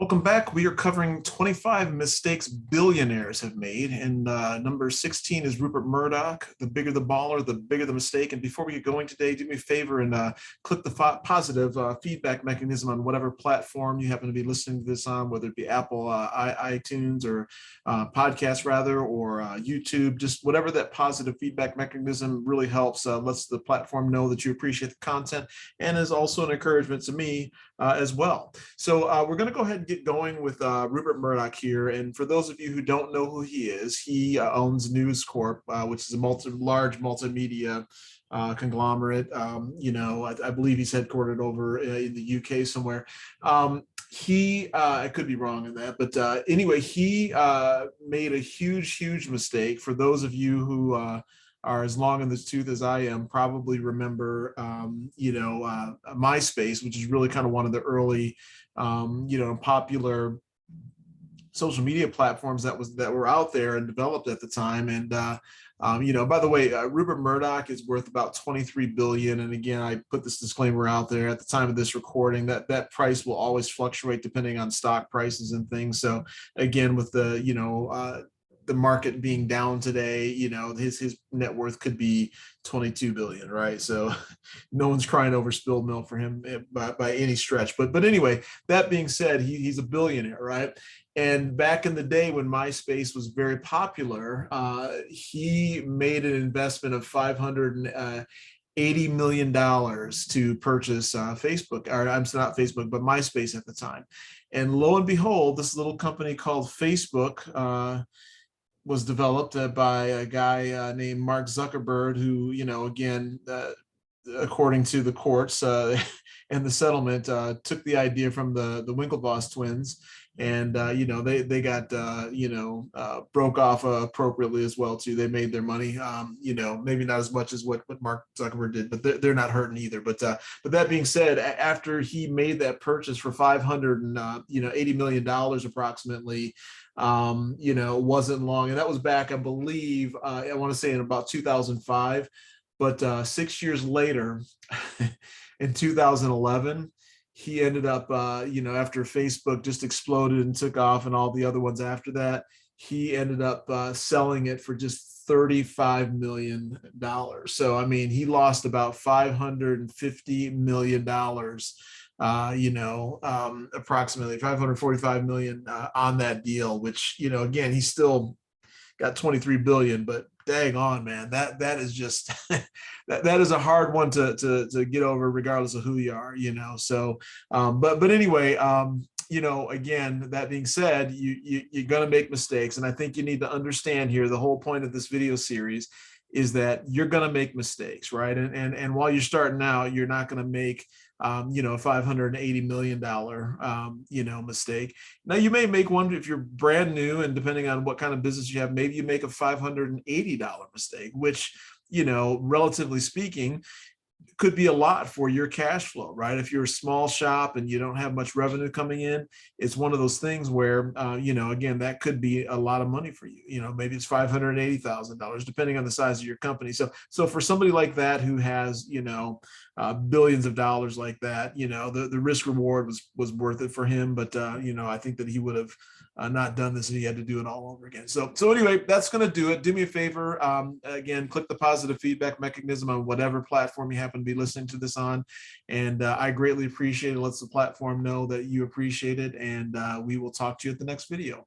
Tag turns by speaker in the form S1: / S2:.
S1: Welcome back. We are covering 25 mistakes billionaires have made. And number 16 is Rupert Murdoch. The bigger the baller, the bigger the mistake. And before we get going today, do me a favor and click the positive feedback mechanism on whatever platform you happen to be listening to this on, whether it be Apple, iTunes, or podcast rather, or YouTube. Just whatever that positive feedback mechanism really helps, lets the platform know that you appreciate the content and is also an encouragement to me as well. So we're going to go ahead and get going with Rupert Murdoch here. And for those of you who don't know who he is, he owns News Corp, which is a large multimedia conglomerate. I believe he's headquartered over in the UK somewhere. I could be wrong in that, but anyway, he made a huge mistake. For those of you who are as long in the tooth as I am, probably remember, MySpace, which is really kind of one of the early, popular social media platforms that were out there and developed at the time. And by the way, Rupert Murdoch is worth about 23 billion. And again, I put this disclaimer out there at the time of this recording that price will always fluctuate depending on stock prices and things. So again, with the market being down today, his net worth could be 22 billion, right? So no one's crying over spilled milk for him by any stretch. But anyway, that being said, he's a billionaire, right? And back in the day when MySpace was very popular, he made an investment of $580 million to purchase Facebook, or I'm not Facebook, but MySpace at the time. And lo and behold, this little company called Facebook was developed by a guy named Mark Zuckerberg, who, again, according to the courts and the settlement, took the idea from the Winklevoss twins. And, they got, broke off appropriately as well, too. They made their money, maybe not as much as what Mark Zuckerberg did, but they're not hurting either. But that being said, after he made that purchase for $580 million approximately, wasn't long. And that was back, I believe, I want to say in about 2005. But 6 years later, in 2011, he ended up, after Facebook just exploded and took off and all the other ones after that, he ended up selling it for just $35 million. So, I mean, he lost about $550 million, approximately 545 million on that deal, which, again, he's still got 23 billion, but dang on, man, that is just that is a hard one to get over, regardless of who you are, So, but anyway, again, that being said, you're going to make mistakes, and I think you need to understand here the whole point of this video series is that you're going to make mistakes, right? And while you're starting out, you're not going to make $580 million, mistake. Now you may make one if you're brand new, and depending on what kind of business you have, maybe you make a $580 mistake, which, relatively speaking, could be a lot for your cash flow, right? If you're a small shop and you don't have much revenue coming in, it's one of those things where, again, that could be a lot of money for you. Maybe it's $580,000, depending on the size of your company. So for somebody like that who has, billions of dollars like that, the risk reward was worth it for him. But, I think that he would have not done this and he had to do it all over again. So anyway, that's going to do it. Do me a favor. Again, click the positive feedback mechanism on whatever platform you happen to be listening to this on. And I greatly appreciate it. Lets the platform know that you appreciate it. And we will talk to you at the next video.